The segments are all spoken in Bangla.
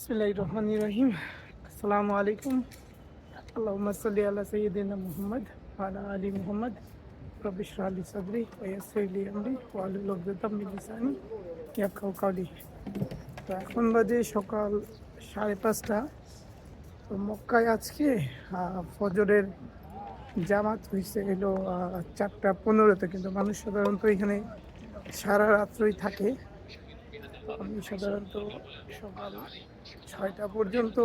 বিসমিল্লাহির রহমানির রহিম। আসসালামু আলাইকুম। আল্লাহুম্মা সাল্লি আলা সাইয়্যিদিনা মুহাম্মদ ওয়া আলা আলি মুহাম্মদ। রব্বি ইশরাহ লি সাদরি ওয়া ইয়াসসির লি আমরি ওয়াহলুল উকদাতাম মিন লিসানি ইয়াফকাহু কাওলি। তো এখন বাজে সকাল 5:30। তো মক্কায় আজকে ফজরের জামাত হয়েছে এলো 4:15-তে, কিন্তু মানুষ সাধারণত এখানে সারা রাত্রই থাকে। আমি সাধারণত সকাল 6টা পর্যন্ত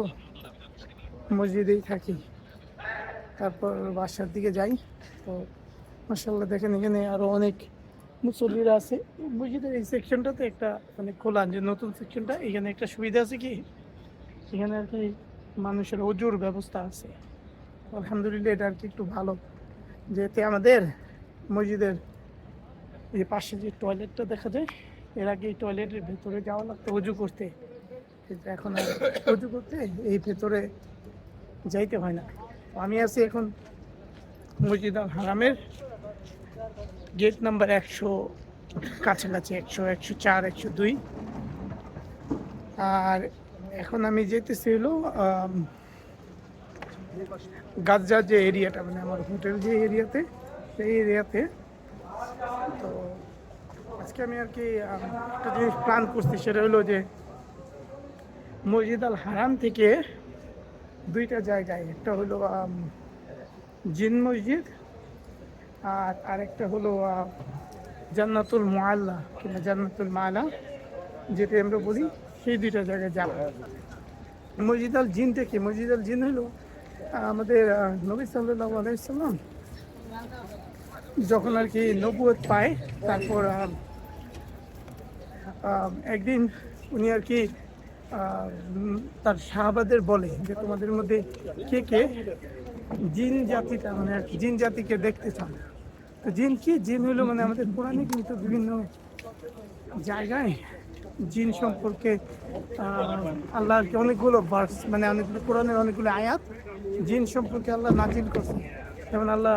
মসজিদেই থাকি, তারপর বাসার দিকে যাই। তো মাশাআল্লাহ দেখেন এখানে আরো অনেক মুসল্লিরা আছে। মসজিদের এই সেকশনটাতে একটা মানে খোলা, যে নতুন সেকশনটা, এখানে একটা সুবিধা আছে কি, এখানে আর কি মানুষের অজুর ব্যবস্থা আছে। আলহামদুলিল্লাহ, এটা আর কি একটু ভালো, যেতে আমাদের মসজিদের এই পাশে যে টয়লেটটা দেখা যায়, এর আগে এই টয়লেটের ভেতরে যাওয়া লাগতো অজু করতে, কিন্তু এখন আর অজু করতে এই ভেতরে যাইতে হয় না। আমি আছি এখন মসজিদ আল হারামের গেট নাম্বার 100 কাছাকাছি, 100, 104, 102। আর এখন আমি যেতেছি হলো গাজ্জার যে এরিয়াটা, মানে আমার হোটেল যে এরিয়াতে, সেই এরিয়াতে। তো আজকে আমি আর কি একটা জিনিস প্ল্যান করছি, সেটা হলো যে মসজিদ আল হারাম থেকে দুইটা জায়গায়, একটা হলো জিন মসজিদ, আর আরেকটা হলো জান্নাতুল মুআল্লা কিংবা জান্নাতুল মাআলা, যেটা আমরা বলি, সেই দুইটা জায়গায় যাব। মসজিদ আল জিন থেকে, মসজিদ আল জিন হলো আমাদের নবী সাল্লাল্লাহু আলাইহি সাল্লাম যখন আর কি নবুয়ত পায়, তারপর একদিন উনি আর কি তার সাহাবাদের বলে যে তোমাদের মধ্যে কে কে জিন জাতিটা, মানে আর কি জিন জাতিকে দেখতে চান। তো জিন কি, জিন হলো মানে আমাদের কোরআনে কিন্তু বিভিন্ন জায়গায় জিন সম্পর্কে আল্লাহ আর কি অনেকগুলো ভার্স, মানে অনেকগুলো কোরআনের অনেকগুলো আয়াত জিন সম্পর্কে আল্লাহ নাজিল করছে। যেমন আল্লাহ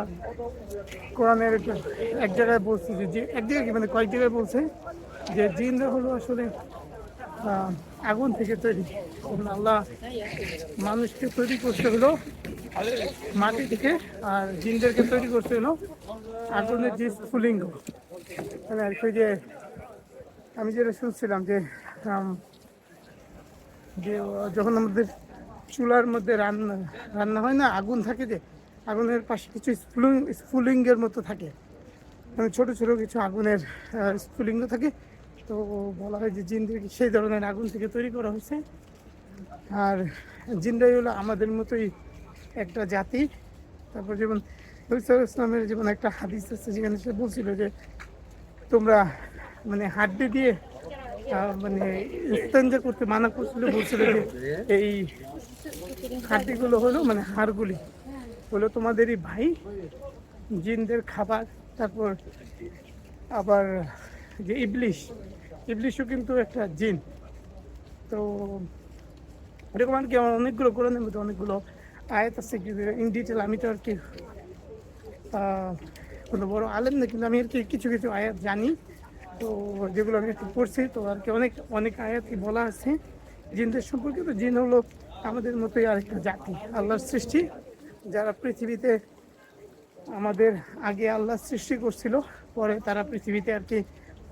কোরআনের এক জায়গায় বলছে যে এক জায়গায় কি মানে কয়েক জায়গায় বলছে যে জিনরা হলো আসলে আগুন থেকে তৈরি। আল্লাহ মানুষকে তৈরি করতে হলো মাটি থেকে, আর জিনদেরকে তৈরি করতে হলো আগুনের যে স্ফুলিঙ্গ। মানে আর কি যে আমি যেটা শুনছিলাম যে যখন আমাদের চুলার মধ্যে রান্না হয় না, আগুন থাকে, যে আগুনের পাশে কিছু স্ফুলিঙ্গের মতো থাকে, মানে ছোট ছোট কিছু আগুনের স্ফুলিঙ্গ থাকে। তো বলা হয় যে জিনদেরকে সেই ধরনের আগুন থেকে তৈরি করা হয়েছে। আর জিনরাই হলো আমাদের মতোই একটা জাতি। তারপর যেমন নবী সাল্লাল্লাহু আলাইহি ওয়াসাল্লামের যেমন একটা হাদিস আছে, যেখানে সে বলছিল যে তোমরা মানে হাড্ডি দিয়ে মানে ইস্তেঞ্জা করতে মানা করছিল, বলছিল যে এই হাড্ডিগুলো হলো মানে হাড়গুলি হলো তোমাদেরই ভাই, জিনদের খাবার। তারপর আবার যে ইবলিশও কিন্তু একটা জিন। তো এরকম আর কি আমার অনেকগুলো কোরআনের মধ্যে অনেকগুলো আয়াত আছে, ইন ডিটেল আমি তো আর কি কোনো বড় আলেম না, কিন্তু আমি আর কি কিছু কিছু আয়াত জানি, তো যেগুলো আমি একটু পড়ছি। তো আর কি অনেক অনেক আয়াতই বলা আছে জিনদের সম্পর্কে। তো জিন হলো আমাদের মতোই আরেকটা জাতি, আল্লাহর সৃষ্টি, যারা পৃথিবীতে আমাদের আগে আল্লাহ সৃষ্টি করছিল, পরে তারা পৃথিবীতে আর কি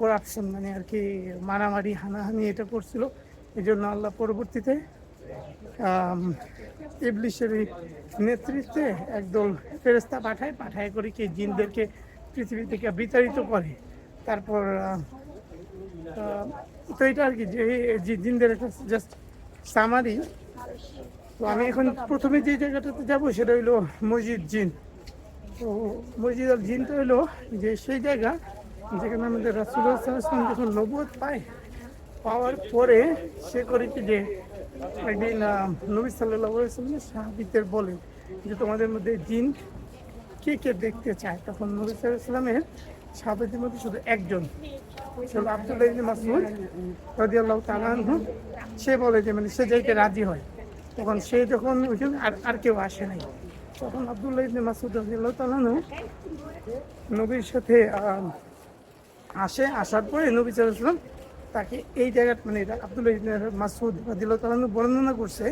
করাপশন, মানে আর কি মারামারি হানাহানি এটা করছিল। এই জন্য আল্লাহ পরবর্তীতে ইবলিশের নেতৃত্বে একদল ফেরেশতা পাঠায় করে কি জিনদেরকে পৃথিবী থেকে বিতাড়িত করে। তারপর তো এটা আর কি যে জিনদের একটা জাস্ট সামারি। তো আমি এখন প্রথমে যে জায়গাটাতে যাব সেটা হইলো মসজিদ জিন। তো মসজিদ আল জিনটা হলো যে সেই জায়গা যেখানে আমাদের রাসূলুল্লাহ সাল্লাল্লাহু আলাইহি ওয়াসাল্লাম যখন নবুয়ত পাওয়ার পরে সে করে কি যে একদিন নবী সাল্লাল্লাহু আলাইহি ওয়াসাল্লাম সাহাবীদের বলে যে তোমাদের মধ্যে জিন কে কে দেখতে চায়। তখন নবী সাল্লাল্লাহু আলাইহি ওয়াসাল্লামের সাহাবীদের মধ্যে শুধু একজন ছিল, আব্দুল্লাহ ইবনে মাসউদ রাদিয়াল্লাহু তাআলা আনহু। সে বলে যে মানে সে যাইতে রাজি হয়। তখন সে যখন ওইখানে আর কেউ আসে নাই, তখন আব্দুল্লাহ ইবনে মাসউদ রাদিয়াল্লাহু তাআলা আনহু নবীর সাথে আসার পরে নবী সাল্লাল্লাহু আলাইহি ওয়াসাল্লাম তাকে এই জায়গাটা মানে আব্দুল্লাহ ইবনে মাসউদ রাদিয়াল্লাহু তাআলা আনহু বর্ণনা করছে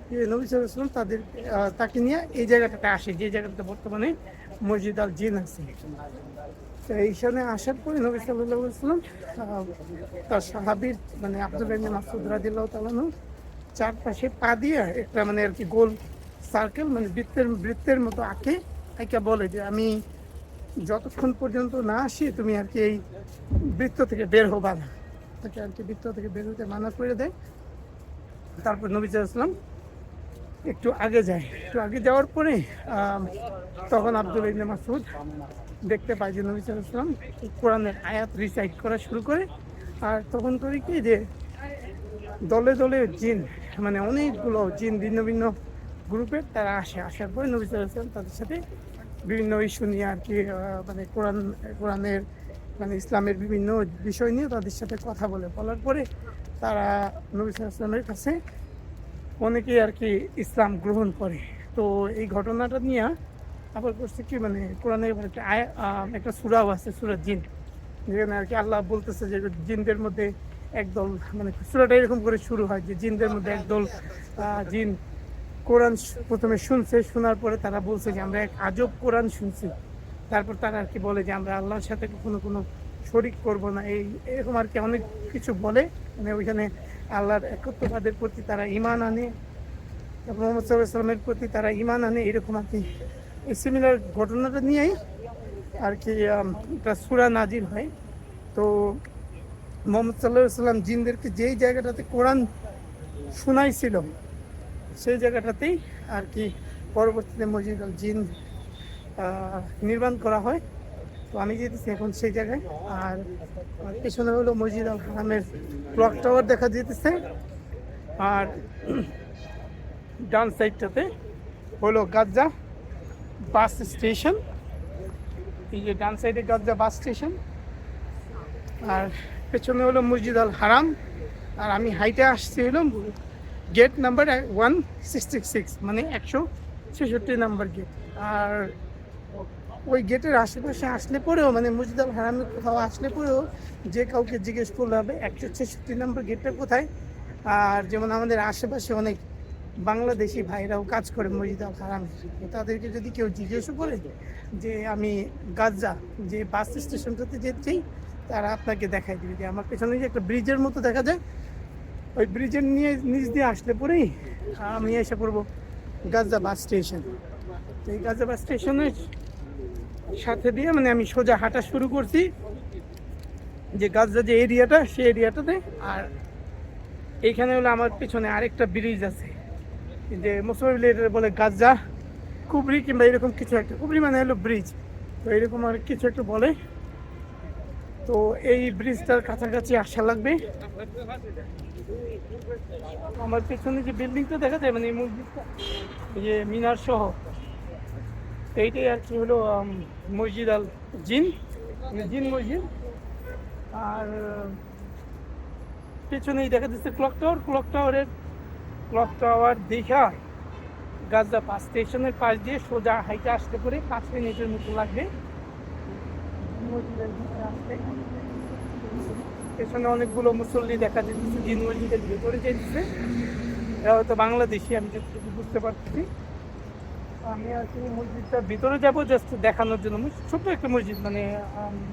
যে নবী সাল্লাল্লাহু আলাইহি ওয়াসাল্লাম তাকে নিয়ে এই জায়গাটাতে আসে, যে জায়গাটাতে বর্তমানে মসজিদ আল জিন আছে। তো এইখানে আসার পরে নবী সাল্লাল্লাহু আলাইহি ওয়াসাল্লাম তার সাহাবীর মানে আব্দুল্লাহ ইবনে মাসউদ রাদিয়াল্লাহু তাআলা আনহু চারপাশে পা দিয়ে একটা মানে আর কি গোল সার্কেল মানে বৃত্তের মতো আঁকে বলে যে আমি যতক্ষণ পর্যন্ত না আসি তুমি আর কি এই বৃত্ত থেকে বের হবা না, তাকে আর কি বৃত্ত থেকে বের হতে মানা করে দেয়। তারপর নবী সাল্লাল্লাহু আলাইহি ওয়াসাল্লাম একটু আগে যায়, একটু আগে যাওয়ার পরে তখন আব্দুল্লাহ ইবনে মাসউদ দেখতে পায় যে নবী সাল্লাল্লাহু আলাইহি ওয়াসাল্লাম কোরআনের আয়াত রিসাইট করা শুরু করে। আর তখন করে কি যে দলে দলে জিন মানে অনেকগুলো জিন ভিন্ন ভিন্ন গ্রুপের তারা আসার পরে নবী সাল্লাল্লাহু আলাইহি ওয়াসাল্লাম তাদের সাথে বিভিন্ন ইস্যু নিয়ে আর কি মানে কোরআনের মানে ইসলামের বিভিন্ন বিষয় নিয়ে তাদের সাথে কথা বলার পরে তারা নবী সাল্লাল্লাহু আলাইহি ওয়াসাল্লামের কাছে অনেকেই আর কি ইসলাম গ্রহণ করে। তো এই ঘটনাটা নিয়ে আবার করছে কি মানে কোরআনের একটা সূরাও আছে, সূরা জিন, যেখানে আর কি আল্লাহ বলতেছে যে জিনদের মধ্যে একদল মানে সূরাটা এরকম করে শুরু হয় যে জিনদের মধ্যে একদল জিন কোরআন প্রথমে শুনছে, শোনার পরে তারা বলছে যে আমরা এক আজব কোরআন শুনছি। তারপর তারা আর কি বলে যে আমরা আল্লাহর সাথে কোনো শরিক করব না, এরকম আর কি অনেক কিছু বলে। মানে ওইখানে আল্লাহর একত্ববাদের প্রতি তারা ঈমান আনে, মুহাম্মদ সাল্লাল্লাহু আলাইহি ওয়াসাল্লামের প্রতি তারা ঈমান আনে, এরকম আর কি এই সিমিলার ঘটনাটা নিয়েই আর কি একটা সূরা নাজিল হয়। তো মুহাম্মদ সাল্লাল্লাহু আলাইহি ওয়াসাল্লাম জিনদেরকে যেই জায়গাটাতে কোরআন শোনাইছিল সেই জায়গাটাতেই আর কি পরবর্তীতে মসজিদ আল জিন নির্মাণ করা হয়। তো আমি যেতেছি এখন সেই জায়গায়, আর পেছনে হলো মসজিদ আল হারামের ক্লক টাওয়ার দেখা যেতেছে, আর ডান সাইডটাতে হলো গাজ্জা বাস স্টেশন। এই যে ডান সাইডে গাজ্জা বাস স্টেশন, আর পেছনে হলো মসজিদ আল হারাম। আর আমি হাইটে আসছি হলো গেট নাম্বার 166 মানে 166 নাম্বার গেট। আর ওই গেটের আশেপাশে আসলে পরেও মানে মসজিদ আল হারামে কোথাও আসলে পরেও যে কাউকে জিজ্ঞেস করলে হবে 166 নাম্বার গেটটা কোথায়। আর যেমন আমাদের আশেপাশে অনেক বাংলাদেশি ভাইরাও কাজ করে মসজিদ আল হারামে, তাদেরকে যদি কেউ জিজ্ঞেসও করে যে আমি গাজ্জা যে বাস স্টেশনটাতে যেতে চাই, তারা আপনাকে দেখাই দেবে যে আমার পেছনে যে একটা ব্রিজের মতো দেখা যায়, ওই ব্রিজের নিচ দিয়ে আসলে পরেই আমি এসে পড়বো গাজ্জা বাস স্টেশন। তো এই গাজ্জা বাস স্টেশনের সাথে দিয়ে মানে আমি সোজা হাঁটা শুরু করছি যে গাজ্জা যে এরিয়াটা সেই এরিয়াটাতে। আর এইখানে হলো আমার পেছনে আরেকটা ব্রিজ আছে, যে মুসলিম বলে গাজ্জা কুবরি কিংবা এরকম কিছু একটা, কুবরি মানে হলো ব্রিজ, তো এরকম আর কিছু একটা বলে। তো এই ব্রিজটার কাছাকাছি আসা লাগবে। আমার পেছনে যে বিল্ডিংটা দেখা যায় মানে এই মসজিদটা, যে মিনার সহ, এইটাই আর কি হলো মসজিদ আল জিন, জিন মসজিদ। আর পেছনেই দেখা যাচ্ছে ক্লক টাওয়ার দেখা গাজ্জা বাস স্টেশনের পাশ দিয়ে সোজা হাইটে আসতে করে 5 মিনিটের মতো লাগবে মসজিদের ভিতরে আসতে। পেছনে অনেকগুলো মুসল্লি দেখা যাচ্ছে জিন মসজিদের ভেতরে যেতেছে, এরা হয়তো বাংলাদেশি, আমি যতটুকু বুঝতে পারছি। আমি আর কি মসজিদটার ভিতরে যাবো জাস্ট দেখানোর জন্য। ছোট্ট একটা মসজিদ, মানে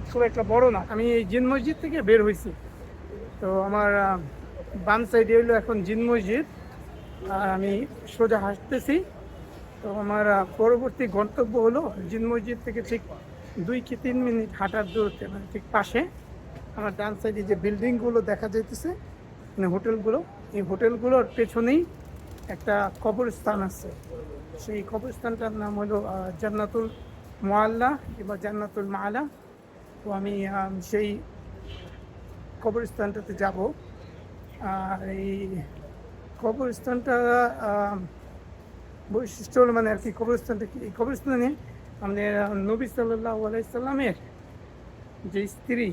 খুব একটা বড় না। আমি এই জিন মসজিদ থেকে বের হয়েছি, তো আমার বাম সাইডে হইলো এখন জিন মসজিদ, আর আমি সোজা হাঁটতেছি। তো আমার পরবর্তী গন্তব্য হলো জিন মসজিদ থেকে ঠিক 2 কি 3 মিনিট হাঁটার দূরত্বে, মানে ঠিক পাশে আমার ডান সাইডে যে বিল্ডিংগুলো দেখা যাইতেছে মানে হোটেলগুলো, এই হোটেলগুলোর পেছনেই একটা কবরস্থান আছে। সেই কবরস্থানটার নাম হলো জান্নাতুল মুআল্লা কিংবা জান্নাতুল মাআলা। তো আমি সেই কবরস্থানটাতে যাব। আর এই কবরস্থানটা বৈশিষ্ট্য হলো মানে আর কি কবরস্থানটা কি, এই কবরস্থানে আমাদের নবী সাল্লাল্লাহু আলাইহি সাল্লামের যে স্ত্রী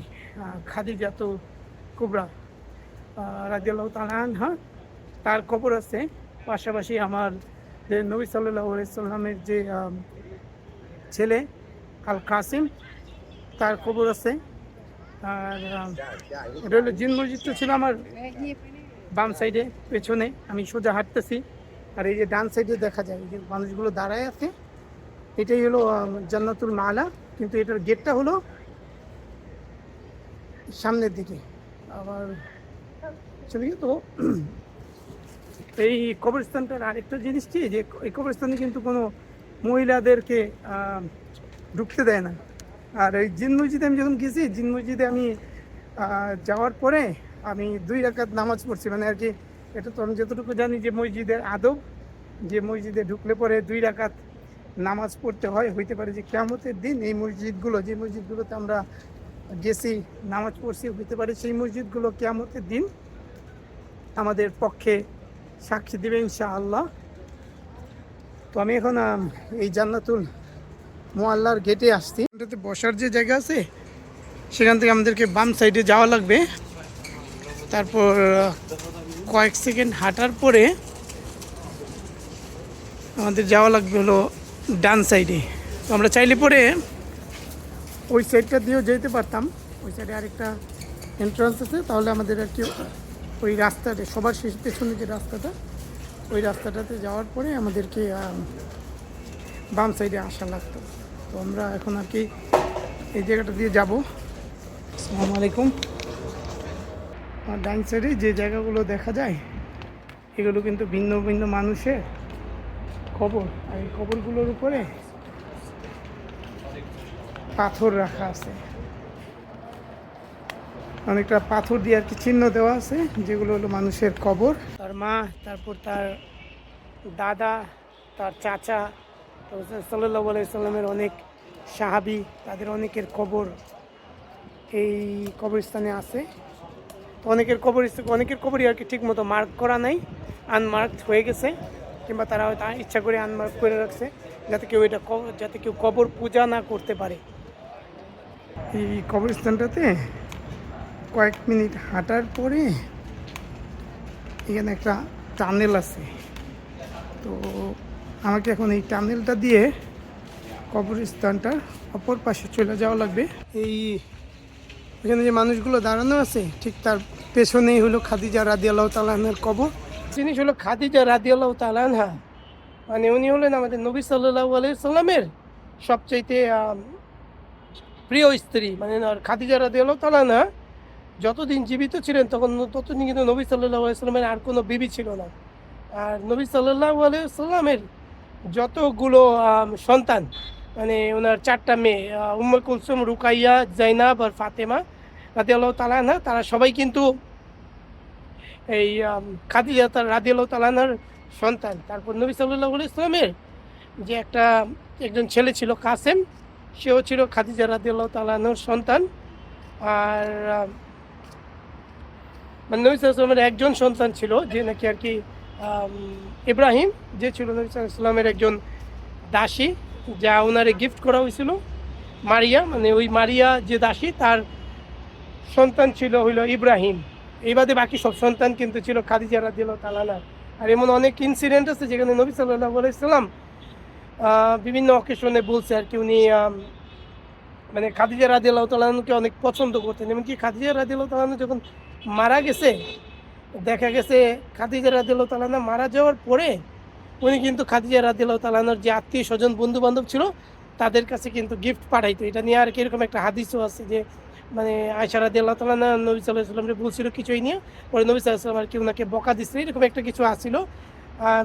খাদিজাতুল কুবরা রাদিয়াল্লাহু তাআলা আনহা, তার কবর আছে। পাশাপাশি আমার যে নবী সাল্লাল্লাহু আলাইহি সাল্লামের যে ছেলে আল কাসিম, তার কবর আছে। আর এটা হলো জিন মসজিদটা ছিল আমার বাম সাইডে পেছনে, আমি সোজা হাঁটতেছি। আর এই যে ডান সাইডে দেখা যায় এই যে মানুষগুলো দাঁড়ায় আছে, এটাই হলো জান্নাতুল মালা। কিন্তু এটার গেটটা হলো সামনের দিকে। আবার চলে তো এই কবরস্থানটার আরেকটা জিনিস কি, যে এই কবরস্থানে কিন্তু কোনো মহিলাদেরকে ঢুকতে দেয় না। আর এই জিন মসজিদে আমি যখন গেছি, জিন মসজিদে আমি যাওয়ার পরে আমি 2 রাকাত নামাজ পড়ছি। মানে আর কি, এটা তো আমি যতটুকু জানি যে মসজিদের আদব, যে মসজিদে ঢুকলে পরে 2 রাকাত নামাজ পড়তে হয়। হইতে পারে যে কিয়ামতের দিন এই মসজিদগুলো, যে মসজিদগুলোতে আমরা গেছি নামাজ পড়ছি, হইতে পারে সেই মসজিদগুলো কিয়ামতের দিন আমাদের পক্ষে সাক্ষী দেবে ইনশাআল্লাহ। তো আমি এখন এই জান্নাতুল মুআল্লার গেটে আসছি। এটাতে বসার যে জায়গা আছে সেখান থেকে আমাদেরকে বাম সাইডে যাওয়া লাগবে। তারপর কয়েক সেকেন্ড হাঁটার পরে আমাদের যাওয়া লাগবে হলো ডান সাইডে। তো আমরা চাইলে পরে ওই সাইডটা দিয়েও যেতে পারতাম। ওই সাইডে আরেকটা এন্ট্রান্স আছে, তাহলে আমাদের আর কি ওই রাস্তাতে সবার শেষ পেছনে যে রাস্তাটা, ওই রাস্তাটাতে যাওয়ার পরে আমাদেরকে বাম সাইডে আসা লাগতো। তো আমরা এখন আর কি এই জায়গাটা দিয়ে যাব। আসসালামু আলাইকুম। আর ডান সাইডে যে জায়গাগুলো দেখা যায় এগুলো কিন্তু ভিন্ন ভিন্ন মানুষের কবর। আর এই কবরগুলোর উপরে পাথর রাখা আছে, অনেকটা পাথর দিয়ে আর কি চিহ্ন দেওয়া আছে, যেগুলো হলো মানুষের কবর। তার মা, তারপর তার দাদা, তার চাচা, সাল্লাল্লাহু আলাইহি সাল্লামের অনেক সাহাবী, তাদের অনেকের কবর এই কবরস্থানে আছে। তো অনেকের কবরই আর কি ঠিক মতো মার্ক করা নাই, আনমার্কড হয়ে গেছে, কিংবা তারা হয়তো ইচ্ছা করে আনমার্ক করে রাখছে যাতে কেউ কবর পূজা না করতে পারে। এই কবরস্থানটাতে কয়েক মিনিট হাঁটার পরে এখানে একটা টানেল আছে। তো আমাকে এখন এই টানেলটা দিয়ে কবরস্থানটার অপর পাশে চলে যাওয়া লাগবে। এখানে যে মানুষগুলো দাঁড়ানো আছে ঠিক তার পেছনেই হলো খাদিজা রাদিয়াল্লাহু তাআলা আনহার কবর। জিনিস হলো খাদিজা রাদিয়াল্লাহু তাআলা আনহা, মানে উনি হলেন আমাদের নবী সাল্লাল্লাহু আলাইহি সাল্লামের সবচাইতে প্রিয় স্ত্রী। মানে খাদিজা রাদিয়াল্লাহু তাআলা আনহা যতদিন জীবিত ছিলেন ততদিন কিন্তু নবী সাল্লাল্লাহু আলাইহি সাল্লামের আর কোনো বিবি ছিল না। আর নবী সাল্লাল্লাহু আলাইহি সাল্লামের যতগুলো সন্তান, মানে ওনার 4টা মেয়ে, উম্মে কুলসুম, রুকাইয়া, জাইনাব আর ফাতেমা রাদিয়াল্লাহু তাআলা আনহা, তারা সবাই কিন্তু এই খাদিজা রাদিয়াল্লাহু তাআলা আনহার সন্তান। তারপর নবী সাল্লাল্লাহু আলাইহি সাল্লামের যে একজন ছেলে ছিল কাসেম, সেও ছিল খাদিজা রাদিয়াল্লাহু তাআলা আনহার সন্তান। আর মানে নবী সাল্লাল্লাহু আলাইহি সাল্লামের একজন সন্তান ছিল যে নাকি আর কি ইব্রাহিম, যে ছিল নবী সাল্লাল্লাহু আলাইহি সাল্লামের একজন দাসী, যা ওনারে গিফট করা হয়েছিল মারিয়া। মানে ওই মারিয়া যে দাসী, তার সন্তান ছিল হইল ইব্রাহিম। এই বাদে বাকি সব সন্তান কিন্তু ছিল খাদিজা রাদিয়াল্লাহু তাআলা আনহা। আর এমন অনেক ইনসিডেন্ট আছে যেখানে নবী সাল্লাল্লাহু আলাইহি সাল্লাম বিভিন্ন অকেশনে বলছে আর কি উনি মানে খাদিজা রাদিয়াল্লাহু তাআলা আনহাকে অনেক পছন্দ করতেন। এমনকি খাদিজা রাদিয়াল্লাহু তাআলা আনহা যখন মারা গেছে, দেখা গেছে খাদিজা রাদিয়াল্লাহু তাআলা আনহা মারা যাওয়ার পরে উনি কিন্তু খাদিজা রাদিয়াল্লাহু তাআলা আনহার যে আত্মীয় স্বজন, বন্ধু বান্ধব ছিল, তাদের কাছে কিন্তু গিফট পাঠাইতো। এটা নিয়ে আর কি এরকম একটা হাদিসও আছে যে মানে আয়েশা রাদিয়াল্লাহু তাআলা আনহা নবী সাল্লাল্লাহু আলাইহি ওয়াসাল্লামকে বলছিল কিছুই নিয়ে, পরে নবী সাল্লাল্লাহু আলাইহি ওয়াসাল্লাম আর কি ওনাকে বকা দিচ্ছে, এরকম একটা কিছু আসছিল।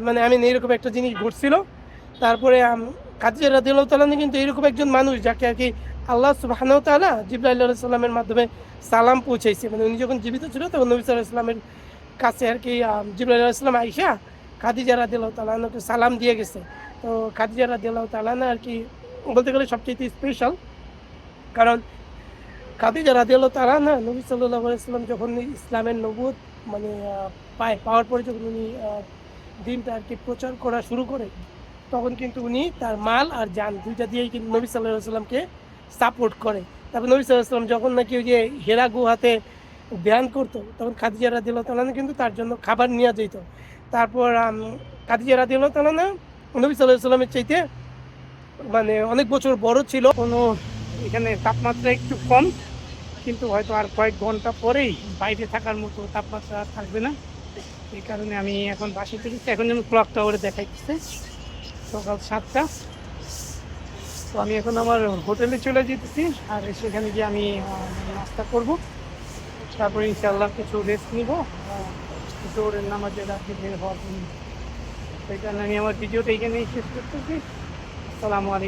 মানে আমি এরকম একটা জিনিস ঘটছিল। তারপরে খাদিজা রাদিয়াল্লাহু তাআলা আনহা কিন্তু এরকম একজন মানুষ যাকে আর কি আল্লাহ সুবহানাহু ওয়া তাআলা জিবরাইল আলাইহিস সালামের মাধ্যমে সালাম পৌঁছাইছে। মানে উনি যখন জীবিত ছিল তখন নবী সাল্লাল্লাহু আলাইহি ওয়াসাল্লামের কাছে আর কি জিবরাইল আলাইহিস সালাম আয়েশা খাদিজা রাদিয়াল্লাহু তাআলা আনহাকে সালাম দিয়ে গেছে। তো খাদিজা রাদিয়াল্লাহু তাআলা আনহা আর কি বলতে গেলে সবচেয়ে স্পেশাল, কারণ খাদিজা রাদিয়াল্লাহু তাআলা আনহা নবী সাল্লাল্লাহু আলাইহি ওয়াসাল্লাম যখন ইসলামের নবুয়ত মানে পাওয়ার পরে যখন উনি দিনটা আর কি প্রচার করা শুরু করে, তখন কিন্তু উনি তার মাল আর জান দুইটা দিয়েই কিন্তু নবী সাল্লাল্লাহু আলাইহি ওয়াসাল্লামকে সাপোর্ট করে। তারপর নবী সাল্লাল্লাহু আলাইহি ওয়াসাল্লাম যখন নাকি ওই যে হেরা গুহাতে ধ্যান করতো, তখন খাদিজা রাদিয়াল্লাহু তাআলা আনহা কিন্তু তার জন্য খাবার নিয়ে যেত। তারপর খাদিজা রাদিয়াল্লাহু তাআলা আনহা নবী সাল্লাল্লাহু আলাইহি ওয়াসাল্লামের চাইতে মানে অনেক বছর বড় ছিল। কোনো এখানে তাপমাত্রা একটু কম, কিন্তু হয়তো আর কয়েক ঘন্টা পরেই বাইরে থাকার মতো তাপমাত্রা আর থাকবে না। এই কারণে আমি এখন বাসায় ফিরেছি। এখন যেমন ক্লক টাওয়ারে দেখাইতেছে সকাল 7টা। তো আমি এখন আমার হোটেলে চলে যেতেছি, আর সেখানে গিয়ে আমি নাস্তা করব। তারপরে ইনশাআল্লাহ কিছু রেস্ট নিব, জোহরের নামাজের রাখি বের হওয়ার জন্য। সেই কারণে আমি আমার ভিডিওটা এখানেই শেষ করতেছি। আসসালামু আলাইকুম।